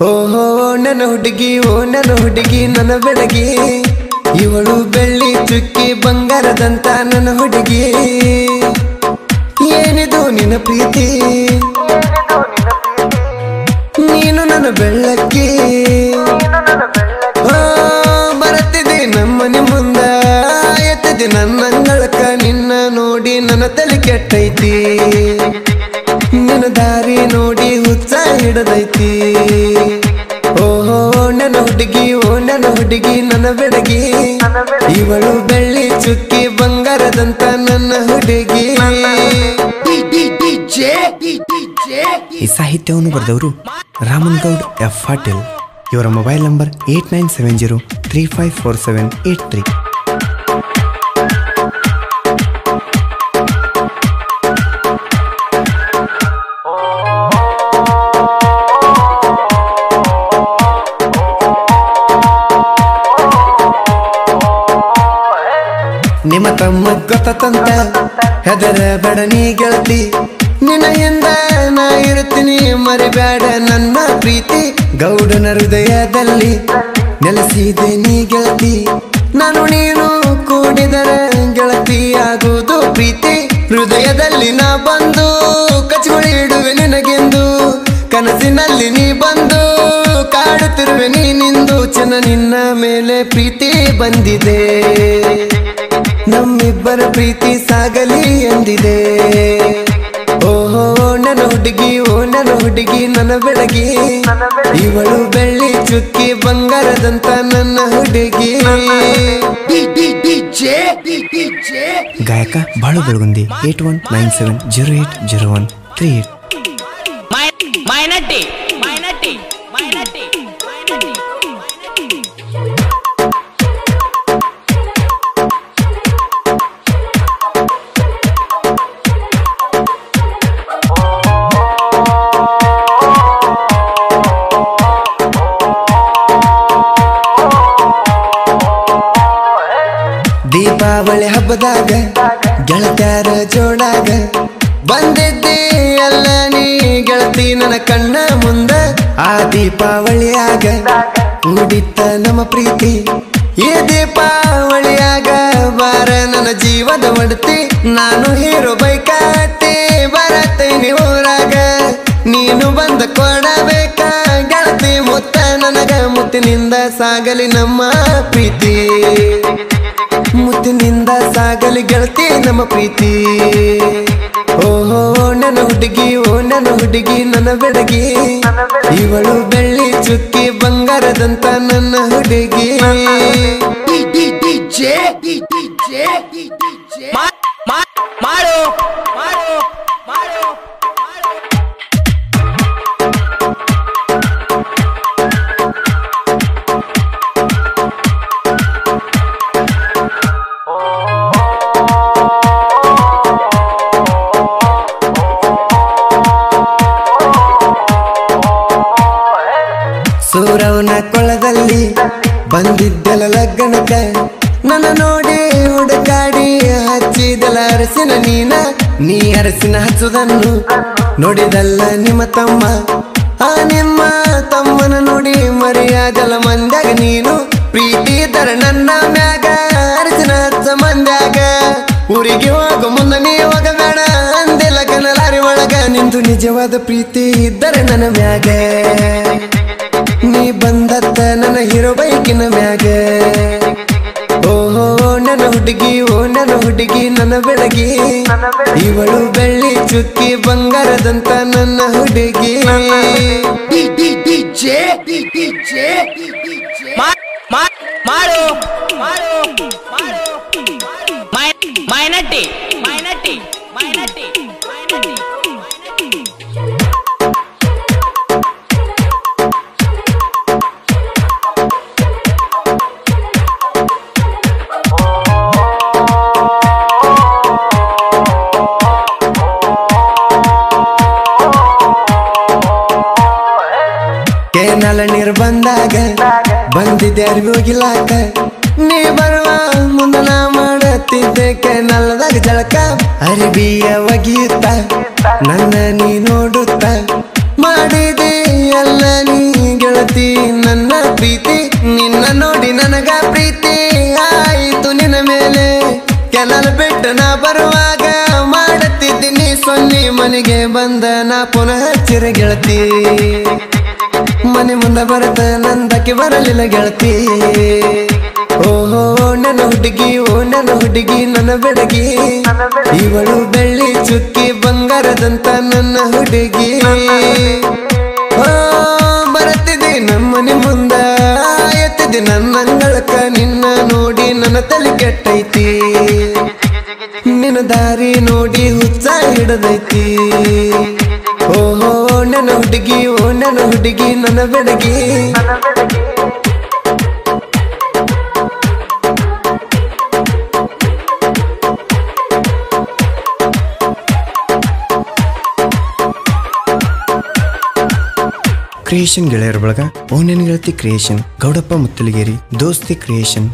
ಓಹೋ ನನ್ನ ಹುಡುಗಿ ಓ ನನ್ನ ಹುಡುಗಿ ನನ್ನ ಬೆಳಗಿ ಇವಳು ಬೆಳ್ಳಿ ಚುಕ್ಕಿ ಬಂಗಾರದಂತ ನನ್ನ ಹುಡುಗಿ ಏನಿದು ನಿನ್ನ ಪ್ರೀತಿ ನೀನು ನನ್ನ ಬೆಳ್ಳಕ್ಕಿ ಬರುತ್ತಿದೆ ನಮ್ಮನೆ ಮುಂದ ಎತ್ತಿದೆ ನನ್ನ ಅಂಗಳಕ್ಕ ನಿನ್ನ ನೋಡಿ ನನ್ನ ತಲೆ ಕೆಟ್ಟೈತಿ ನಿನ್ನ ದಾರಿ ನೋಡಿ ಹುಚ್ಚ ಹಿಡದೈತಿ ಓಹೋ ನನ್ನ ಹುಡುಗಿ ಓ ನನ್ನ ಹುಡುಗಿ ನನ್ನ ಬೆಡಗಿ ಇವಳು ಬೆಳ್ಳಿ ಚುಕ್ಕಿ ಬಂಗಾರದಂತ ನನ್ನ ಹುಡುಗಿ ಈ ಸಾಹಿತ್ಯವನ್ನು ಬರೆದವರು ರಾಮನ್ ಗೌಡ್ ಎಫ್ ಪಾಟೀಲ್ ಇವರ ಮೊಬೈಲ್ ನಂಬರ್ 8970354783 ನಿಮ್ಮ ತಮ್ಮ ಗೊತ್ತಂತ ಹೆದರ ಬೇಡ ನೀ ಗೆಳತಿ ನಿನ್ನ ಹಿಂದ ನಾ ಇರುತ್ತೀನಿ ಮರಿಬೇಡ ನನ್ನ ಪ್ರೀತಿ ಗೌಡನ ಹೃದಯದಲ್ಲಿ ನೆಲೆಸಿದೆ ನೀ ಗೆಳತಿ ನಾನು ನೀನು ಕೂಡಿದರೆ ಗೆಳತಿ ಆಗುವುದು ಪ್ರೀತಿ ಹೃದಯದಲ್ಲಿ ನಾ ಬಂದು ಕಚ್ಚಿಗಳು ಇಡುವೆ ನಿನಗೆಂದು ಕನಸಿನಲ್ಲಿ ನೀ ಬಂದು ಕಾಡುತ್ತಿರುವೆ ನೀನಿಂದು ಚೆನ್ನ ನಿನ್ನ ಮೇಲೆ ಪ್ರೀತಿ ಬಂದಿದೆ ನಮ್ಮಿಬ್ಬರ ಪ್ರೀತಿ ಸಾಗಲಿ ಎಂದಿದೆ ಓಹೋ ನನ್ನ ಹುಡುಗಿ ಓ ನನ್ನ ಹುಡುಗಿ ನನ್ನ ಬೆಳಗಿ ಇವಳು ಬೆಳ್ಳಿ ಚುಕ್ಕಿ ಬಂಗಾರದಂತ ನನ್ನ ಹುಡುಗಿ ಗಾಯಕ ಬಾಳು ಬೆಳಗುಂದಿ 8197080138 ದೀಪಾವಳಿ ಹಬ್ಬದಾಗ ಗೆಳತ್ಯಾರ ಜೋಡಾಗ ಬಂದಿದ್ದಿ ಎಲ್ಲ ನೀ ಗೆಳತಿ ನನ್ನ ಕಣ್ಣ ಮುಂದ ಆ ದೀಪಾವಳಿಯಾಗ ಮೂಡಿತ್ತ ನಮ್ಮ ಪ್ರೀತಿ ಈ ದೀಪಾವಳಿಯಾಗ ಬಾರ ನನ್ನ ಜೀವದ ಒಡತಿ ನಾನು ಹೀರೋ ಬೈಕಾತಿ ಬರತ್ತೇನಿ ಊರಾಗ ನೀನು ಬಂದ ಕೊಡಬೇಕ ಗೆಳತಿ ಮುತ್ತ ನನಗ ಮುತ್ತಿನಿಂದ ಸಾಗಲಿ ನಮ್ಮ ಪ್ರೀತಿ ಮುತ್ತಿನಿಂದ ಸಾಗಲಿ ಗೆಳತಿ ನಮ್ಮ ಪ್ರೀತಿ ಓಹೋ ನನ್ನ ಹುಡುಗಿ ಓ ನನ್ನ ಹುಡುಗಿ ನನ್ನ ಬೆಡಗಿ ಇವಳು ಬೆಳ್ಳಿ ಚುಕ್ಕಿ ಬಂಗಾರದಂತ ನನ್ನ ಹುಡುಗಿ ಸೂರವನ ಕೊಳದಲ್ಲಿ ಬಂದಿದ್ದೆಲ್ಲ ಲಗ್ನಕ್ಕ ನನ್ನ ನೋಡಿ ಹುಡುಕಾಡಿ ಹಚ್ಚಿದೆಲ್ಲ ಅರಸಿನ ನೀ ಅರಸಿನ ಹಚ್ಚುದನ್ನು ನೋಡಿದಲ್ಲ ನಿಮ್ಮ ತಮ್ಮ ಆ ನಿಮ್ಮ ತಮ್ಮನ ನೋಡಿ ಮರಿಯಾದಲ್ಲ ಮಂದ್ಯಾಗ ನೀನು ಪ್ರೀತಿ ತರ ನನ್ನ ಮ್ಯಾಗ ಅರಸಿನ ಹಚ್ಚ ಮಂದ್ಯಾಗ ಊರಿಗೆ ಹೋಗು ಮುಂದೆ ನೀ ಹೋಗಬೇಡ ಅಂದಿಲ್ಲ ಕನಲಾರಿ ಒಳಗ ನಿಂದು ನಿಜವಾದ ಪ್ರೀತಿ ಇದ್ದರೆ ನನ್ನ ಮ್ಯಾಗ ನೀ ಬಂದತ್ತ ನನ್ನ ಹೀರೋ ಬೈಕಿನ ಮ್ಯಾಗ ಓಹೋ ನನ್ನ ಹುಡುಗಿ ಓ ನನ್ನ ಹುಡುಗಿ ನನ್ನ ಬೆಳಗಿ ಇವಳು ಬೆಳ್ಳಿ ಚುಕ್ಕಿ ಬಂಗಾರದಂತ ನನ್ನ ಹುಡುಗಿ ಕೆನಾಲ ನೀರು ಬಂದಾಗ ಬಂದಿದ್ದೆ ಅರಿವಿ ಹೋಗಿಲಾಕ ನೀ ಬರುವ ಮುಂದ ನಾ ಮಾಡತ್ತಿದ್ದೆ ಕೆನಾಲದಾಗ ಜಳಕ ಅರಿವಿಯ ಒಗಿಯುತ್ತ ನನ್ನ ನೀ ನೋಡುತ್ತ ಮಾಡಿದೆ ಎಲ್ಲ ನೀ ಗೆಳ ಬಂದ ನಾ ಪುನಃ ಹಚ್ಚಿರ ಗೆಳತಿ ಮನೆ ಮುಂದ ಬರತ ನಂದಕ್ಕೆ ಬರಲಿಲ್ಲ ಗೆಳತಿ ಓಹೋ ನನ್ನ ಹುಡುಗಿ ಓ ನನ್ನ ಹುಡುಗಿ ನನ್ನ ಬೆಡಗಿ ಇವಳು ಬೆಳ್ಳಿ ಚುಕ್ಕಿ ಬಂಗಾರದಂತ ನನ್ನ ಹುಡುಗಿ ಓ ಬರತ್ತಿದೆ ನಮ್ಮನೆ ಮುಂದ ಎತ್ತಿದೆ ನನ್ನಂಗಳಕ ನಿನ್ನ ನೋಡಿ ನನ್ನ ತಲೆ ಕೆಟ್ಟೈತಿ ನಿನ್ನ ದಾರಿ ನೋಡಿ ಹುಚ್ಚ ಹಿಡದೈತಿ ಓಹೋ ನನ್ನ ಹುಡುಗಿ ಓ ನನ್ನ ಹುಡುಗಿ ನನ್ನ ಬೆಡಗಿ ಕ್ರಿಯೇಷನ್ ಗೆಳೆಯರ ಬಳಗ ಓ ನೆನ್ ಗೆಳತಿ ಕ್ರಿಯೇಷನ್ ಗೌಡಪ್ಪ ಮುತ್ತಲಿಗೇರಿ ದೋಸ್ತಿ ಕ್ರಿಯೇಷನ್